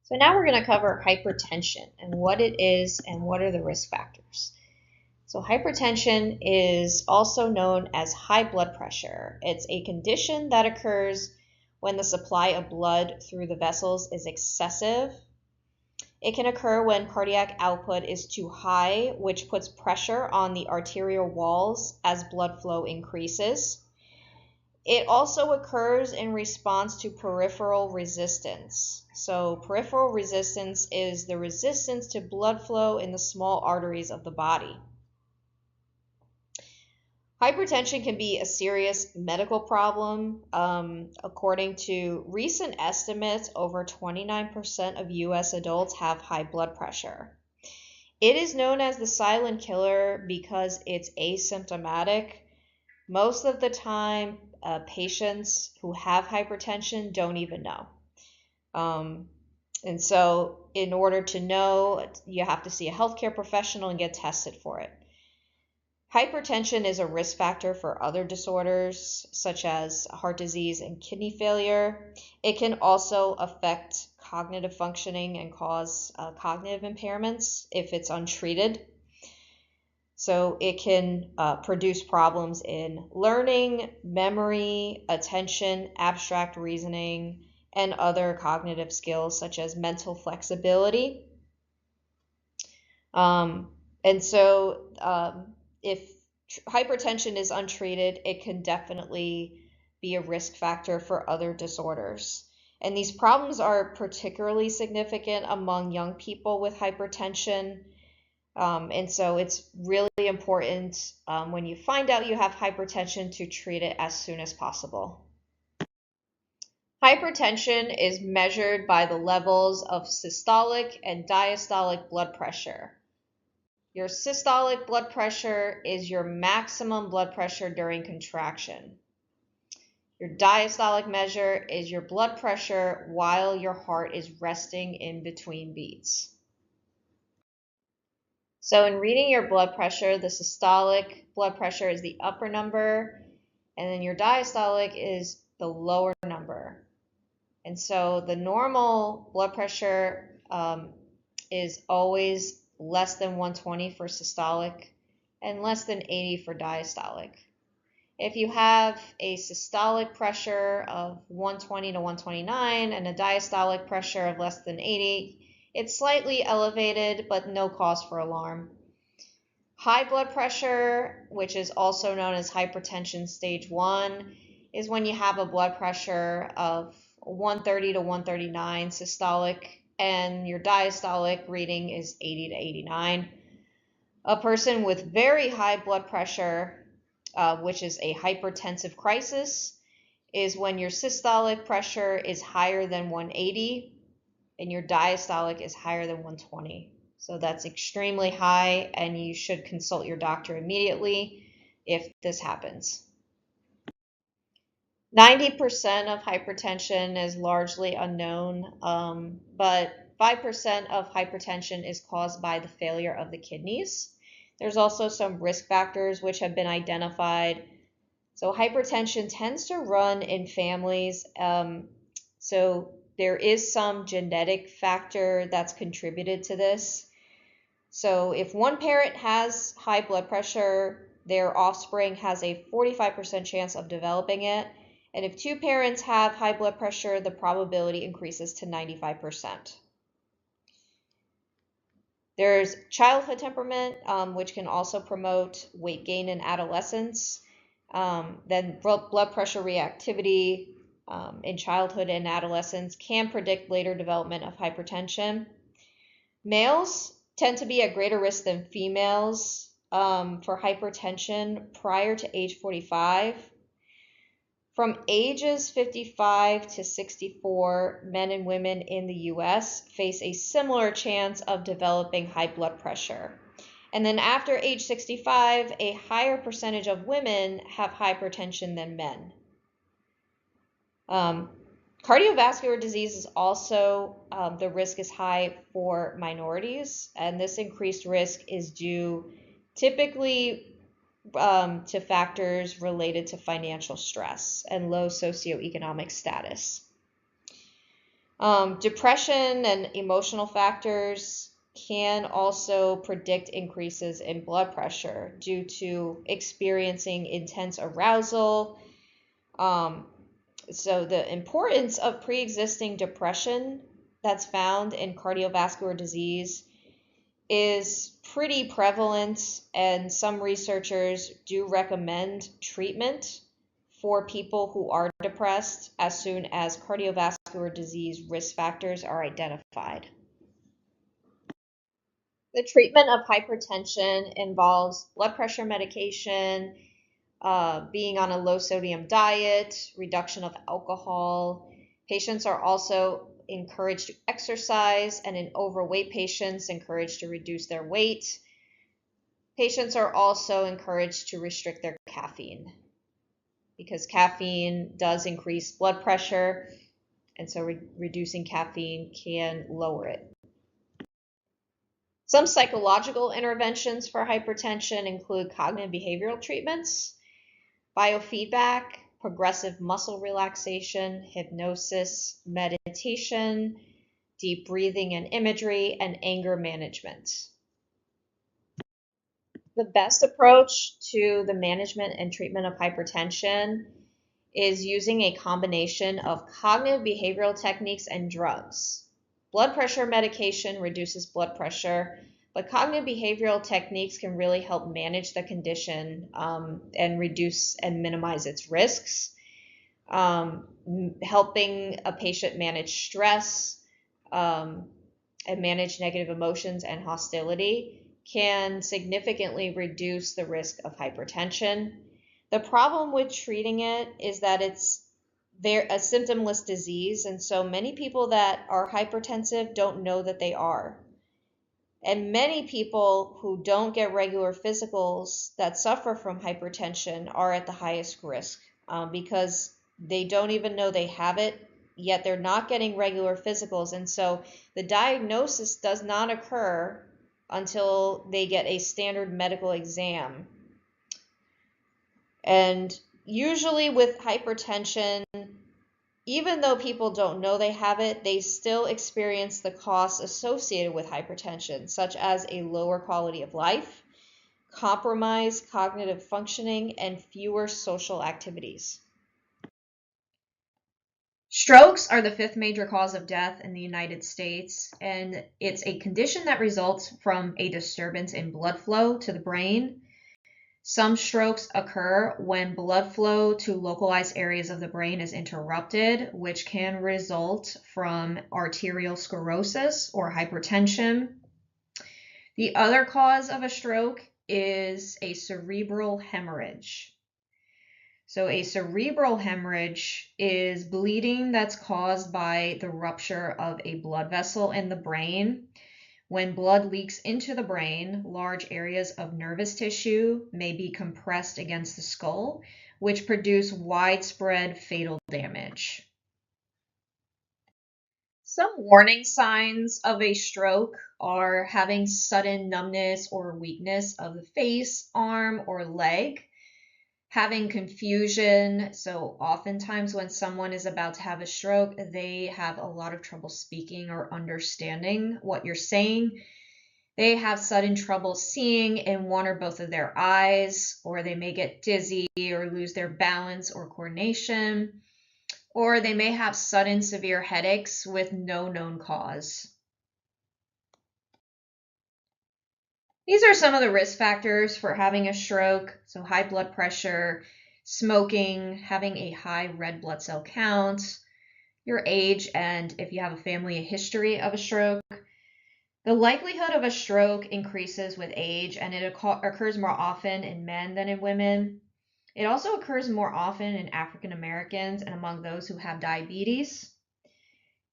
So now we're going to cover hypertension and what it is and what are the risk factors. So hypertension is also known as high blood pressure. It's a condition that occurs when the supply of blood through the vessels is excessive. It can occur when cardiac output is too high, which puts pressure on the arterial walls as blood flow increases. It also occurs in response to peripheral resistance. So peripheral resistance is the resistance to blood flow in the small arteries of the body. Hypertension can be a serious medical problem. According to recent estimates, over 29% of US adults have high blood pressure. It is known as the silent killer because it's asymptomatic. Most of the time, patients who have hypertension don't even know. And so in order to know, you have to see a healthcare professional and get tested for it. Hypertension is a risk factor for other disorders such as heart disease and kidney failure. It can also affect cognitive functioning and cause cognitive impairments if it's untreated. So it can produce problems in learning, memory, attention, abstract reasoning, and other cognitive skills such as mental flexibility. If hypertension is untreated, it can definitely be a risk factor for other disorders. And these problems are particularly significant among young people with hypertension. And so it's really important when you find out you have hypertension to treat it as soon as possible. Hypertension is measured by the levels of systolic and diastolic blood pressure. Your systolic blood pressure is your maximum blood pressure during contraction. Your diastolic measure is your blood pressure while your heart is resting in between beats. So in reading your blood pressure, the systolic blood pressure is the upper number, and then your diastolic is the lower number. And so the normal blood pressure is always less than 120 for systolic and less than 80 for diastolic. If you have a systolic pressure of 120 to 129 and a diastolic pressure of less than 80, it's slightly elevated, but no cause for alarm. High blood pressure, which is also known as hypertension stage 1, is when you have a blood pressure of 130 to 139 systolic and your diastolic reading is 80 to 89. A person with very high blood pressure, which is a hypertensive crisis, is when your systolic pressure is higher than 180 and your diastolic is higher than 120. So that's extremely high, and you should consult your doctor immediately if this happens. 90% of hypertension is largely unknown, but 5% of hypertension is caused by the failure of the kidneys. There's also some risk factors which have been identified. So hypertension tends to run in families. So there is some genetic factor that's contributed to this. So if one parent has high blood pressure, their offspring has a 45% chance of developing it. And if two parents have high blood pressure, the probability increases to 95%. There's childhood temperament, which can also promote weight gain in adolescence. Then blood pressure reactivity in childhood and adolescence can predict later development of hypertension. Males tend to be at greater risk than females for hypertension prior to age 45. From ages 55 to 64, men and women in the US face a similar chance of developing high blood pressure. And then after age 65, a higher percentage of women have hypertension than men. Cardiovascular disease is also, the risk is high for minorities, and this increased risk is due typically to factors related to financial stress and low socioeconomic status. Depression and emotional factors can also predict increases in blood pressure due to experiencing intense arousal. So the importance of pre-existing depression that's found in cardiovascular disease is pretty prevalent, and some researchers do recommend treatment for people who are depressed as soon as cardiovascular disease risk factors are identified. The treatment of hypertension involves blood pressure medication, being on a low sodium diet, reduction of alcohol. Patients are also encouraged to exercise, and in overweight patients, encouraged to reduce their weight. Patients are also encouraged to restrict their caffeine because caffeine does increase blood pressure, and so reducing caffeine can lower it. Some psychological interventions for hypertension include cognitive behavioral treatments, biofeedback, progressive muscle relaxation, hypnosis, meditation, deep breathing and imagery, and anger management. The best approach to the management and treatment of hypertension is using a combination of cognitive behavioral techniques and drugs. Blood pressure medication reduces blood pressure, but cognitive behavioral techniques can really help manage the condition and reduce and minimize its risks. Helping a patient manage stress and manage negative emotions and hostility can significantly reduce the risk of hypertension. The problem with treating it is that it's a symptomless disease, and so many people that are hypertensive don't know that they are. And many people who don't get regular physicals that suffer from hypertension are at the highest risk because they don't even know they have it, yet they're not getting regular physicals. And so the diagnosis does not occur until they get a standard medical exam. And usually with hypertension, even though people don't know they have it, they still experience the costs associated with hypertension, such as a lower quality of life, compromised cognitive functioning, and fewer social activities. Strokes are the fifth major cause of death in the United States, and it's a condition that results from a disturbance in blood flow to the brain. Some strokes occur when blood flow to localized areas of the brain is interrupted, which can result from arterial sclerosis or hypertension. The other cause of a stroke is a cerebral hemorrhage. So a cerebral hemorrhage is bleeding that's caused by the rupture of a blood vessel in the brain. When blood leaks into the brain, large areas of nervous tissue may be compressed against the skull, which produce widespread fatal damage. Some warning signs of a stroke are having sudden numbness or weakness of the face, arm, or leg, having confusion. So oftentimes when someone is about to have a stroke, they have a lot of trouble speaking or understanding what you're saying. They have sudden trouble seeing in one or both of their eyes, or they may get dizzy or lose their balance or coordination, or they may have sudden severe headaches with no known cause. These are some of the risk factors for having a stroke. So high blood pressure, smoking, having a high red blood cell count, your age, and if you have a family history of a stroke. The likelihood of a stroke increases with age, and it occurs more often in men than in women. It also occurs more often in African Americans and among those who have diabetes.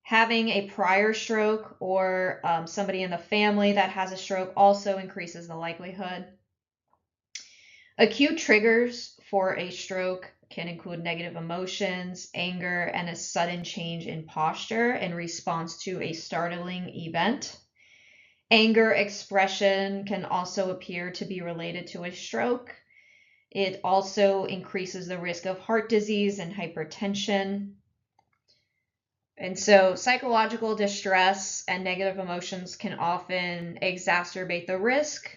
Having a prior stroke or somebody in the family that has a stroke also increases the likelihood. Acute triggers for a stroke can include negative emotions, anger, and a sudden change in posture in response to a startling event. Anger expression can also appear to be related to a stroke. It also increases the risk of heart disease and hypertension. And so psychological distress and negative emotions can often exacerbate the risk.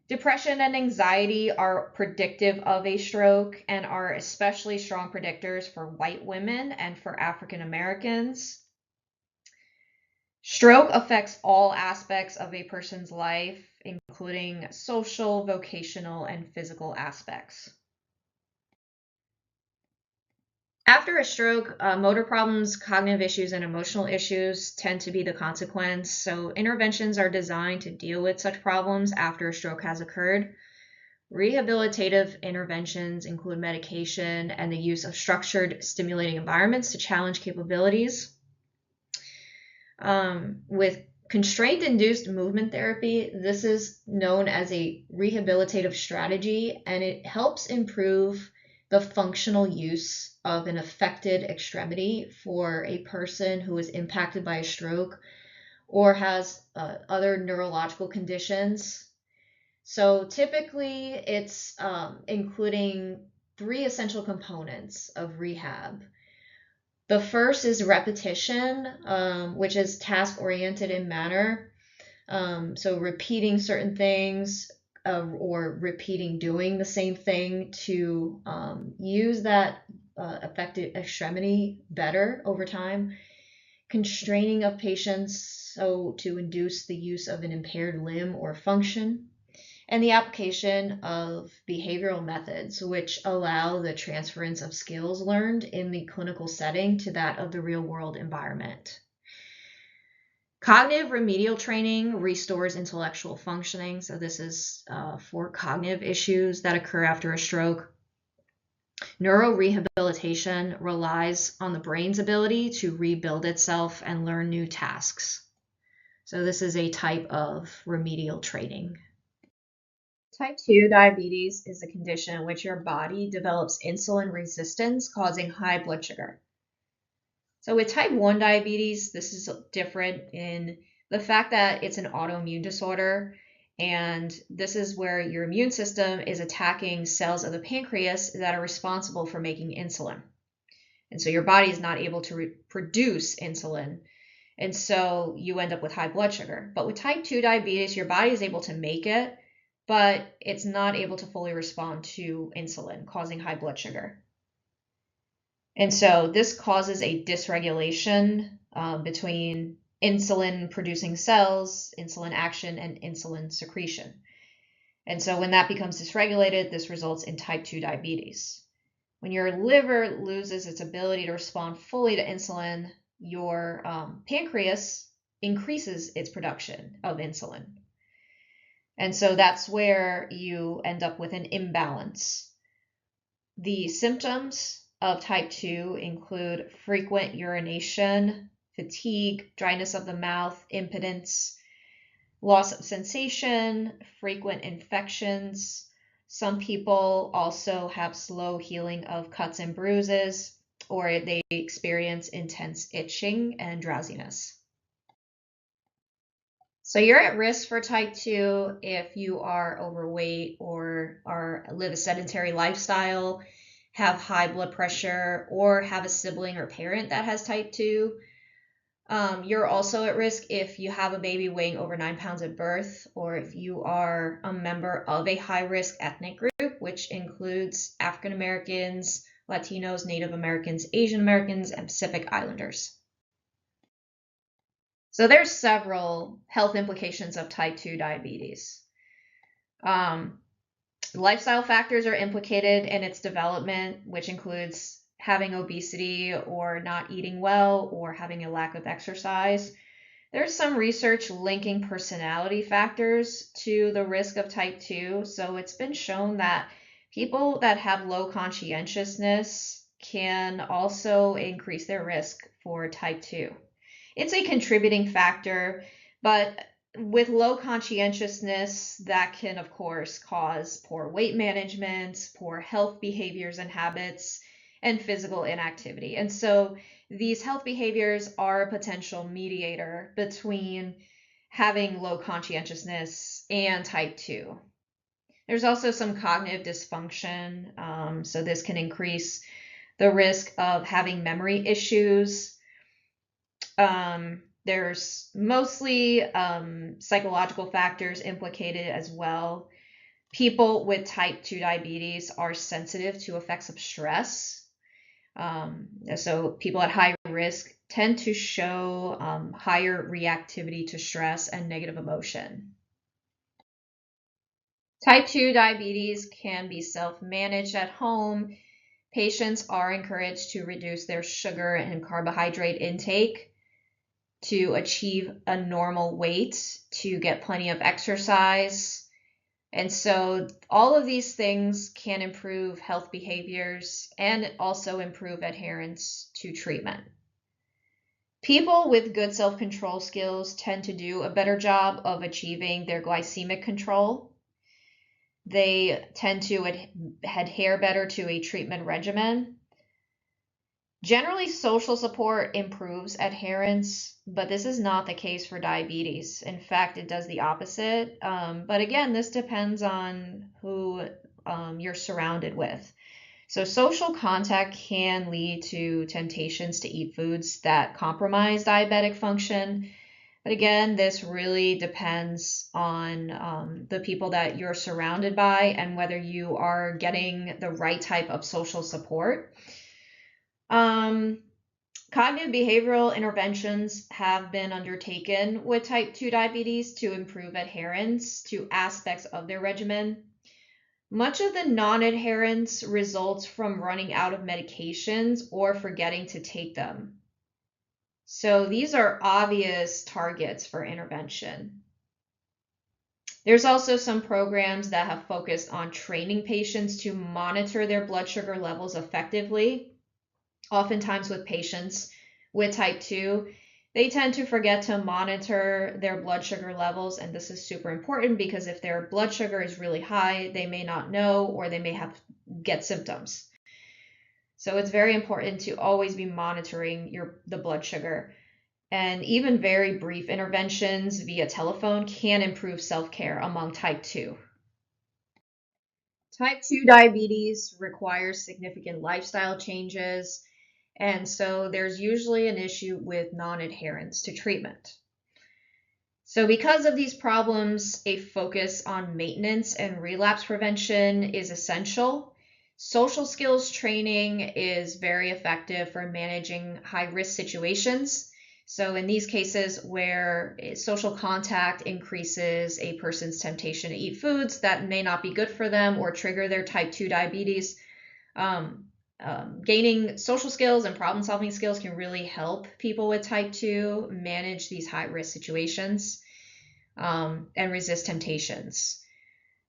Depression and anxiety are predictive of a stroke and are especially strong predictors for white women and for African Americans. Stroke affects all aspects of a person's life, including social, vocational, and physical aspects. After a stroke, motor problems, cognitive issues, and emotional issues tend to be the consequence. So interventions are designed to deal with such problems after a stroke has occurred. Rehabilitative interventions include medication and the use of structured stimulating environments to challenge capabilities. With constraint-induced movement therapy, this is known as a rehabilitative strategy, and it helps improve the functional use of an affected extremity for a person who is impacted by a stroke or has other neurological conditions. So typically it's including 3 essential components of rehab. The first is repetition, which is task-oriented in manner. So repeating certain things or repeating doing the same thing to use that affected extremity better over time. Constraining of patients, so to induce the use of an impaired limb or function. And the application of behavioral methods, which allow the transference of skills learned in the clinical setting to that of the real-world environment. Cognitive remedial training restores intellectual functioning. So this is for cognitive issues that occur after a stroke. Neurorehabilitation relies on the brain's ability to rebuild itself and learn new tasks. So this is a type of remedial training. Type 2 diabetes is a condition in which your body develops insulin resistance, causing high blood sugar. So with type 1 diabetes, this is different in the fact that it's an autoimmune disorder, and this is where your immune system is attacking cells of the pancreas that are responsible for making insulin. And so your body is not able to produce insulin, and so you end up with high blood sugar. But with type 2 diabetes, your body is able to make it, but it's not able to fully respond to insulin, causing high blood sugar. And so this causes a dysregulation between insulin producing cells, insulin action, and insulin secretion. And so when that becomes dysregulated, this results in type 2 diabetes. When your liver loses its ability to respond fully to insulin, your pancreas increases its production of insulin. And so that's where you end up with an imbalance. The symptoms of type 2 include frequent urination, fatigue, dryness of the mouth, impotence, loss of sensation, frequent infections. Some people also have slow healing of cuts and bruises, or they experience intense itching and drowsiness. So you're at risk for type 2 if you are overweight or live a sedentary lifestyle, have high blood pressure, or have a sibling or parent that has type 2. You're also at risk if you have a baby weighing over 9 pounds at birth, or if you are a member of a high-risk ethnic group, which includes African Americans, Latinos, Native Americans, Asian Americans, and Pacific Islanders. So there's several health implications of type 2 diabetes. Lifestyle factors are implicated in its development, which includes having obesity or not eating well or having a lack of exercise. There's some research linking personality factors to the risk of type 2. So it's been shown that people that have low conscientiousness can also increase their risk for type 2. It's a contributing factor, but with low conscientiousness, that can, of course, cause poor weight management, poor health behaviors and habits, and physical inactivity. And so these health behaviors are a potential mediator between having low conscientiousness and type 2. There's also some cognitive dysfunction. So this can increase the risk of having memory issues, There's mostly psychological factors implicated as well. People with type 2 diabetes are sensitive to effects of stress. So people at high risk tend to show higher reactivity to stress and negative emotion. Type 2 diabetes can be self-managed at home. Patients are encouraged to reduce their sugar and carbohydrate intake, to achieve a normal weight, to get plenty of exercise. And so all of these things can improve health behaviors and also improve adherence to treatment. People with good self-control skills tend to do a better job of achieving their glycemic control. They tend to adhere better to a treatment regimen. Generally, social support improves adherence, but this is not the case for diabetes. In fact, it does the opposite. But again, this depends on who you're surrounded with. So social contact can lead to temptations to eat foods that compromise diabetic function. But again, this really depends on the people that you're surrounded by and whether you are getting the right type of social support. Cognitive behavioral interventions have been undertaken with type 2 diabetes to improve adherence to aspects of their regimen. Much of the non-adherence results from running out of medications or forgetting to take them. So these are obvious targets for intervention. There's also some programs that have focused on training patients to monitor their blood sugar levels effectively. Oftentimes with patients with type 2, they tend to forget to monitor their blood sugar levels, and this is super important because if their blood sugar is really high, they may not know or they may get symptoms. So it's very important to always be monitoring the blood sugar. And even very brief interventions via telephone can improve self-care among type 2. Type 2 diabetes requires significant lifestyle changes, and so there's usually an issue with non-adherence to treatment. So because of these problems, a focus on maintenance and relapse prevention is essential. Social skills training is very effective for managing high-risk situations. So in these cases where social contact increases a person's temptation to eat foods that may not be good for them or trigger their type 2 diabetes, gaining social skills and problem-solving skills can really help people with type 2 manage these high-risk situations and resist temptations.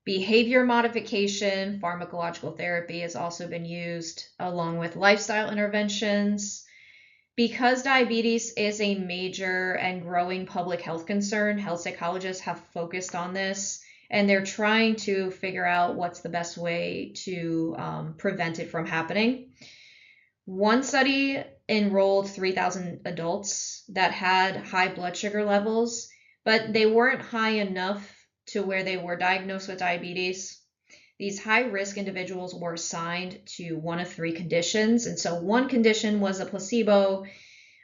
Behavior modification, pharmacological therapy has also been used along with lifestyle interventions. Because diabetes is a major and growing public health concern, health psychologists have focused on this, and they're trying to figure out what's the best way to prevent it from happening. One study enrolled 3,000 adults that had high blood sugar levels, but they weren't high enough to where they were diagnosed with diabetes. These high-risk individuals were assigned to one of three conditions. And so one condition was a placebo,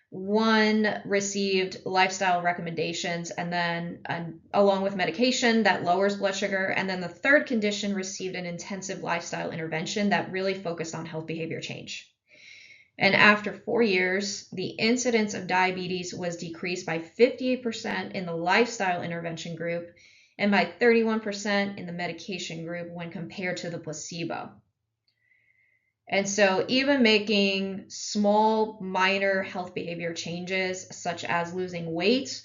one received lifestyle recommendations, and then along with medication that lowers blood sugar. And then the third condition received an intensive lifestyle intervention that really focused on health behavior change. And after 4 years, the incidence of diabetes was decreased by 58% in the lifestyle intervention group and by 31% in the medication group when compared to the placebo. And so even making small, minor health behavior changes, such as losing weight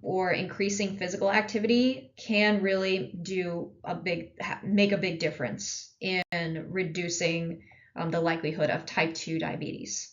or increasing physical activity, can really make a big difference in reducing the likelihood of type 2 diabetes.